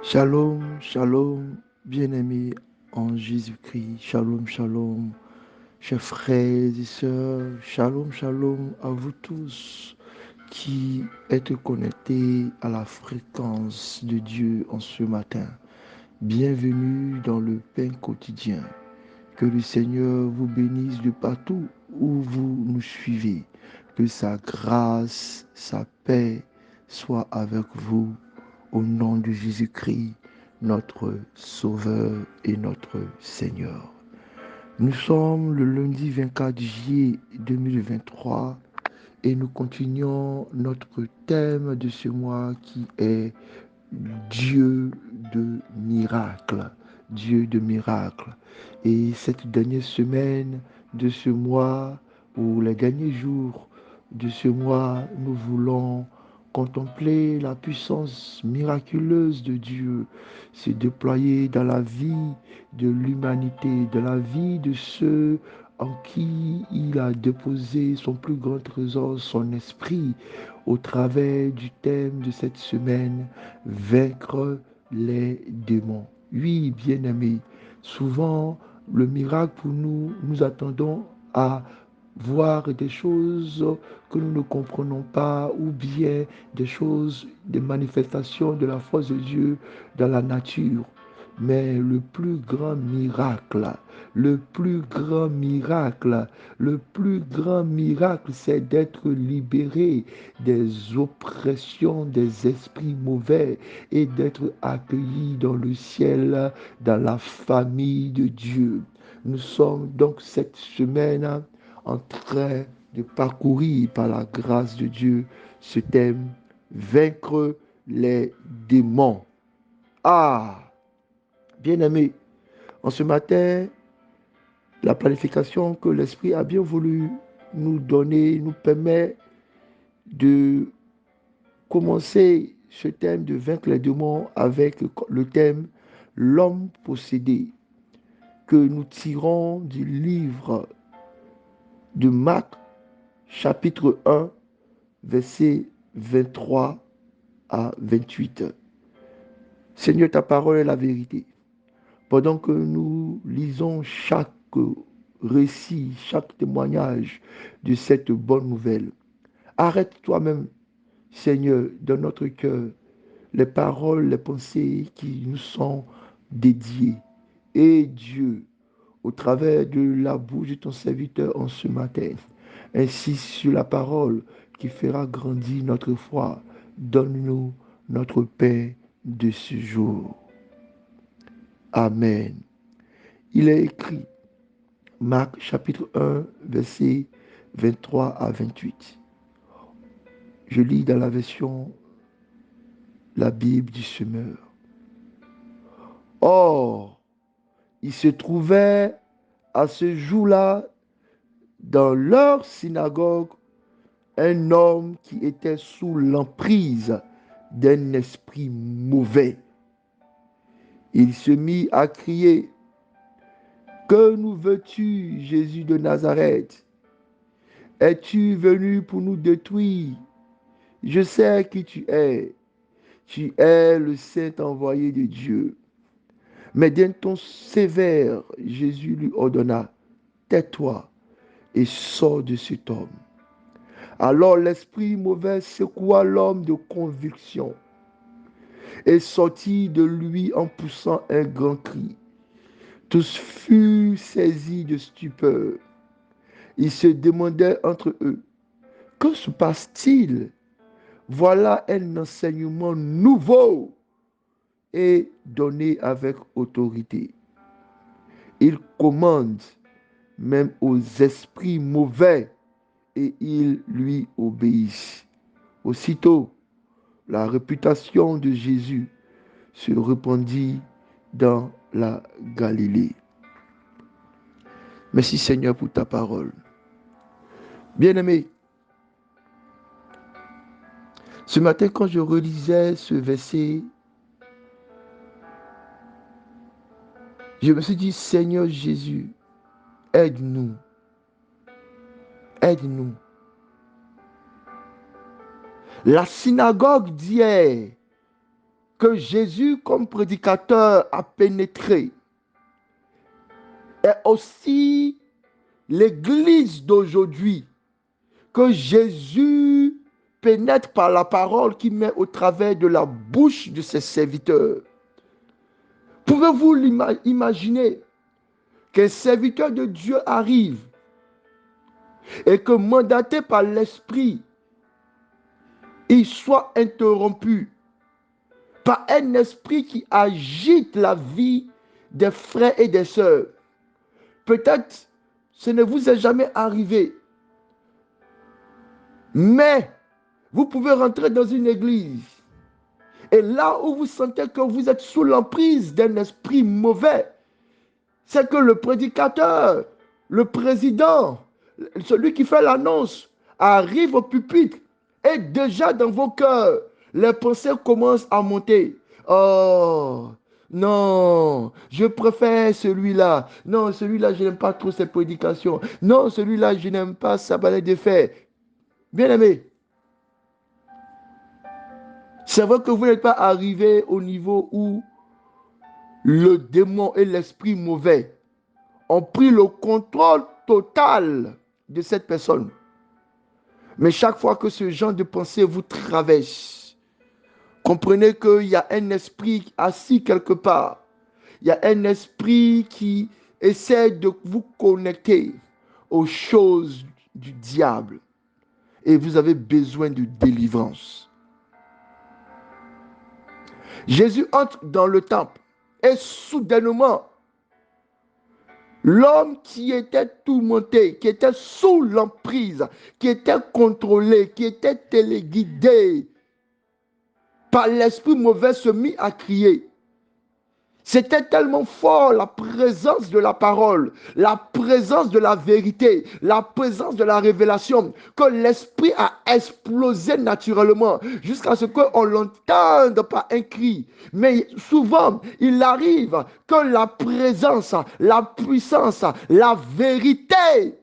Shalom, shalom, bien-aimés en Jésus-Christ. Shalom, shalom, chers frères et sœurs. Shalom, shalom à vous tous qui êtes connectés à la fréquence de Dieu en ce matin. Bienvenue dans le pain quotidien. Que le Seigneur vous bénisse de partout où vous nous suivez. Que sa grâce, sa paix soit avec vous au nom de Jésus-Christ, notre Sauveur et notre Seigneur. Nous sommes le lundi 24 juillet 2023 et nous continuons notre thème de ce mois qui est Dieu de miracles. Dieu de miracles. Et cette dernière semaine de ce mois, ou les derniers jours de ce mois, nous voulons contempler la puissance miraculeuse de Dieu se déployer dans la vie de l'humanité, dans la vie de ceux en qui il a déposé son plus grand trésor, son esprit, au travers du thème de cette semaine, vaincre les démons. Oui, bien-aimés, souvent le miracle pour nous, nous attendons à voir des choses que nous ne comprenons pas ou bien des choses, des manifestations de la force de Dieu dans la nature. Mais le plus grand miracle, le plus grand miracle, le plus grand miracle, c'est d'être libéré des oppressions des esprits mauvais et d'être accueilli dans le ciel, dans la famille de Dieu. Nous sommes donc cette semaine en train de parcourir par la grâce de Dieu ce thème, vaincre les démons. Ah, bien-aimé, en ce matin, la planification que l'Esprit a bien voulu nous donner nous permet de commencer ce thème de vaincre les démons avec le thème l'homme possédé que nous tirons du livre de Marc chapitre 1 versets 23 à 28. Seigneur, ta parole est la vérité. Pendant que nous lisons chaque récit, chaque témoignage de cette bonne nouvelle, arrête toi-même, Seigneur, dans notre cœur, les paroles, les pensées qui nous sont dédiées. Et Dieu, au travers de la bouche de ton serviteur en ce matin, insiste sur la parole qui fera grandir notre foi. Donne-nous notre paix de ce jour. Amen. Il est écrit, Marc chapitre 1, versets 23 à 28. Je lis dans la version la Bible du Semeur. Or, il se trouvait à ce jour-là dans leur synagogue un homme qui était sous l'emprise d'un esprit mauvais. Il se mit à crier, que nous veux-tu, Jésus de Nazareth? Es-tu venu pour nous détruire? Je sais qui tu es. Tu es le saint envoyé de Dieu. Mais d'un ton sévère, Jésus lui ordonna, tais-toi et sors de cet homme. Alors l'esprit mauvais secoua l'homme de conviction et sortit de lui en poussant un grand cri. Tous furent saisis de stupeur. Ils se demandaient entre eux, que se passe-t-il? Voilà un enseignement nouveau et donné avec autorité. Il commande même aux esprits mauvais et ils lui obéissent. Aussitôt, la réputation de Jésus se répandit dans la Galilée. Merci Seigneur pour ta parole. Bien-aimé, ce matin quand je relisais ce verset, je me suis dit, Seigneur Jésus, aide-nous, aide-nous. La synagogue d'hier que Jésus, comme prédicateur, a pénétré est aussi l'Église d'aujourd'hui, que Jésus pénètre par la parole qu'il met au travers de la bouche de ses serviteurs. Pouvez-vous imaginer qu'un serviteur de Dieu arrive et que mandaté par l'Esprit, il soit interrompu par un esprit qui agite la vie des frères et des sœurs? Peut-être ce ne vous est jamais arrivé, mais vous pouvez rentrer dans une église et là où vous sentez que vous êtes sous l'emprise d'un esprit mauvais, c'est que le prédicateur, le président, celui qui fait l'annonce, arrive au pupitre et déjà dans vos cœurs, les pensées commencent à monter. Oh, non, je préfère celui-là. Non, celui-là, je n'aime pas trop ses prédications. Non, celui-là, je n'aime pas sa balai de fer. Bien-aimé, c'est vrai que vous n'êtes pas arrivé au niveau où le démon et l'esprit mauvais ont pris le contrôle total de cette personne. Mais chaque fois que ce genre de pensée vous traverse, comprenez qu'il y a un esprit assis quelque part. Il y a un esprit qui essaie de vous connecter aux choses du diable. Et vous avez besoin de délivrance. Jésus entre dans le temple et soudainement, l'homme qui était tourmenté, qui était sous l'emprise, qui était contrôlé, qui était téléguidé par l'esprit mauvais se mit à crier. C'était tellement fort la présence de la parole, la présence de la vérité, la présence de la révélation, que l'esprit a explosé naturellement jusqu'à ce qu'on l'entende par un cri. Mais souvent, il arrive que la présence, la puissance, la vérité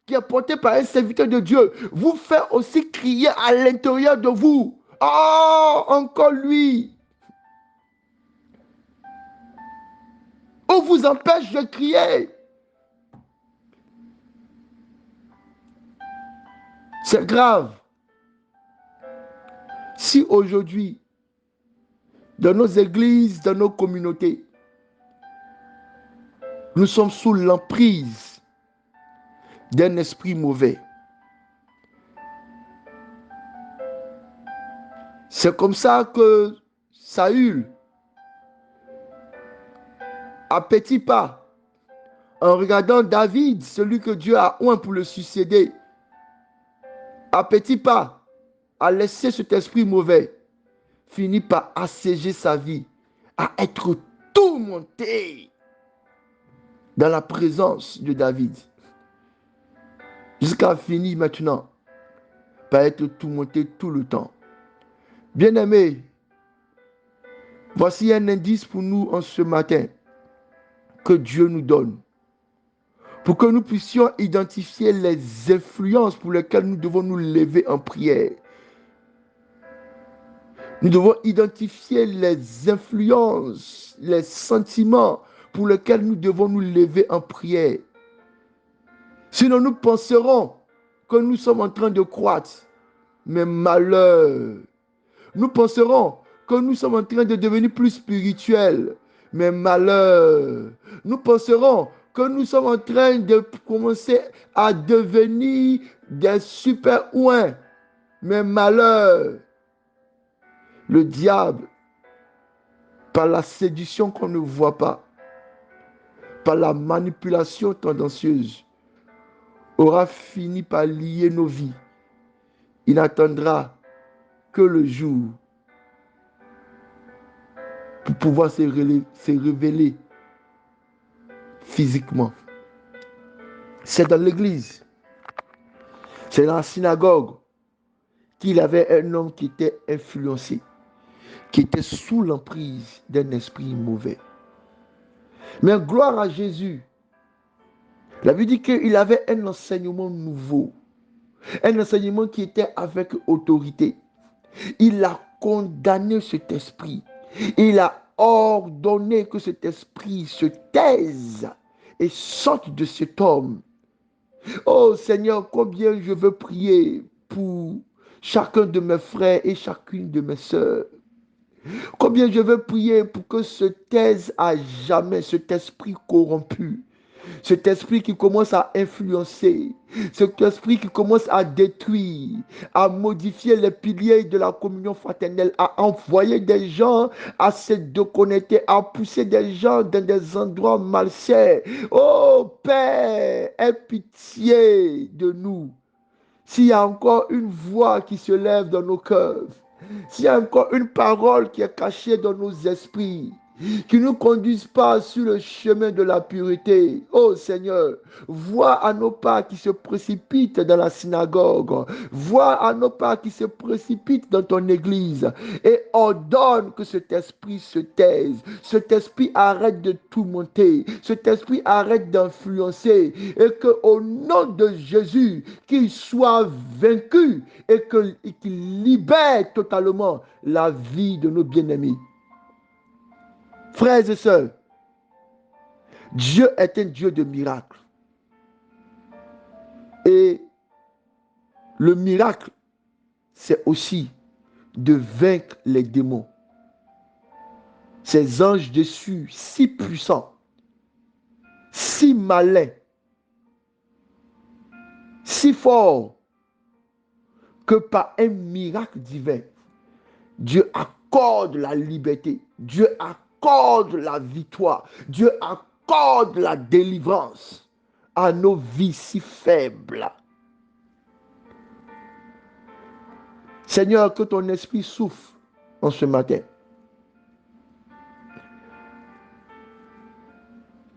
qui est portée par un serviteur de Dieu vous fait aussi crier à l'intérieur de vous. Oh, encore lui! On vous empêche de crier. C'est grave. Si aujourd'hui, dans nos églises, dans nos communautés, nous sommes sous l'emprise d'un esprit mauvais, c'est comme ça que Saül, à petits pas, en regardant David, celui que Dieu a oint pour le succéder, à petits pas, a laissé cet esprit mauvais, finit par assiéger sa vie, à être tourmenté dans la présence de David, jusqu'à finir maintenant par être tourmenté tout le temps. Bien-aimés, voici un indice pour nous en ce matin que Dieu nous donne, pour que nous puissions identifier les influences pour lesquelles nous devons nous lever en prière. Nous devons identifier les influences, les sentiments pour lesquels nous devons nous lever en prière. Sinon, nous penserons que nous sommes en train de croître. Mais malheur, nous penserons que nous sommes en train de devenir plus spirituels. Mais malheur, nous penserons que nous sommes en train de commencer à devenir des super ouins. Mais malheur, le diable, par la séduction qu'on ne voit pas, par la manipulation tendancieuse, aura fini par lier nos vies. Il n'attendra que le jour pour pouvoir se révéler physiquement. C'est dans l'église, c'est dans la synagogue qu'il avait un homme qui était influencé, qui était sous l'emprise d'un esprit mauvais. Mais gloire à Jésus, la Bible dit qu'il avait un enseignement nouveau, un enseignement qui était avec autorité. Il a condamné cet esprit. Il a ordonné que cet esprit se taise et sorte de cet homme. Oh Seigneur, combien je veux prier pour chacun de mes frères et chacune de mes sœurs. Combien je veux prier pour que se taise à jamais cet esprit corrompu. Cet esprit qui commence à influencer, cet esprit qui commence à détruire, à modifier les piliers de la communion fraternelle, à envoyer des gens à se déconnecter, à pousser des gens dans des endroits malsains. Oh Père, aie pitié de nous. S'il y a encore une voix qui se lève dans nos cœurs, s'il y a encore une parole qui est cachée dans nos esprits, qui ne nous conduisent pas sur le chemin de la pureté. Oh Seigneur, vois à nos pas qui se précipitent dans la synagogue, vois à nos pas qui se précipitent dans ton église et ordonne que cet esprit se taise, cet esprit arrête de tout monter, cet esprit arrête d'influencer et que au nom de Jésus, qu'il soit vaincu et qu'il libère totalement la vie de nos bien-aimés. Frères et sœurs, Dieu est un Dieu de miracles. Et le miracle, c'est aussi de vaincre les démons. Ces anges déçus, si puissants, si malins, si forts, que par un miracle divin, Dieu accorde la liberté, Dieu accorde la victoire, Dieu accorde la délivrance à nos vies si faibles. Seigneur, que ton esprit souffle en ce matin.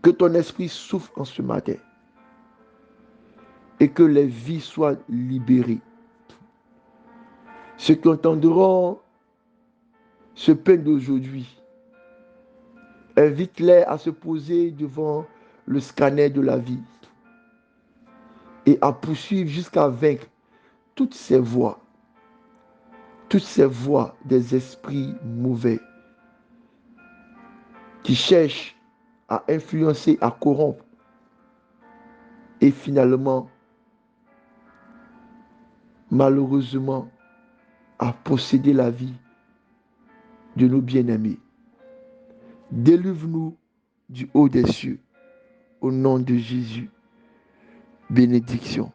Que ton esprit souffle en ce matin. Et que les vies soient libérées. Ceux qui entendront ce pain d'aujourd'hui, invite-les à se poser devant le scanner de la vie et à poursuivre jusqu'à vaincre toutes ces voies des esprits mauvais qui cherchent à influencer, à corrompre et finalement, malheureusement, à posséder la vie de nos bien-aimés. Délivre-nous du haut des cieux. Au nom de Jésus, bénédiction.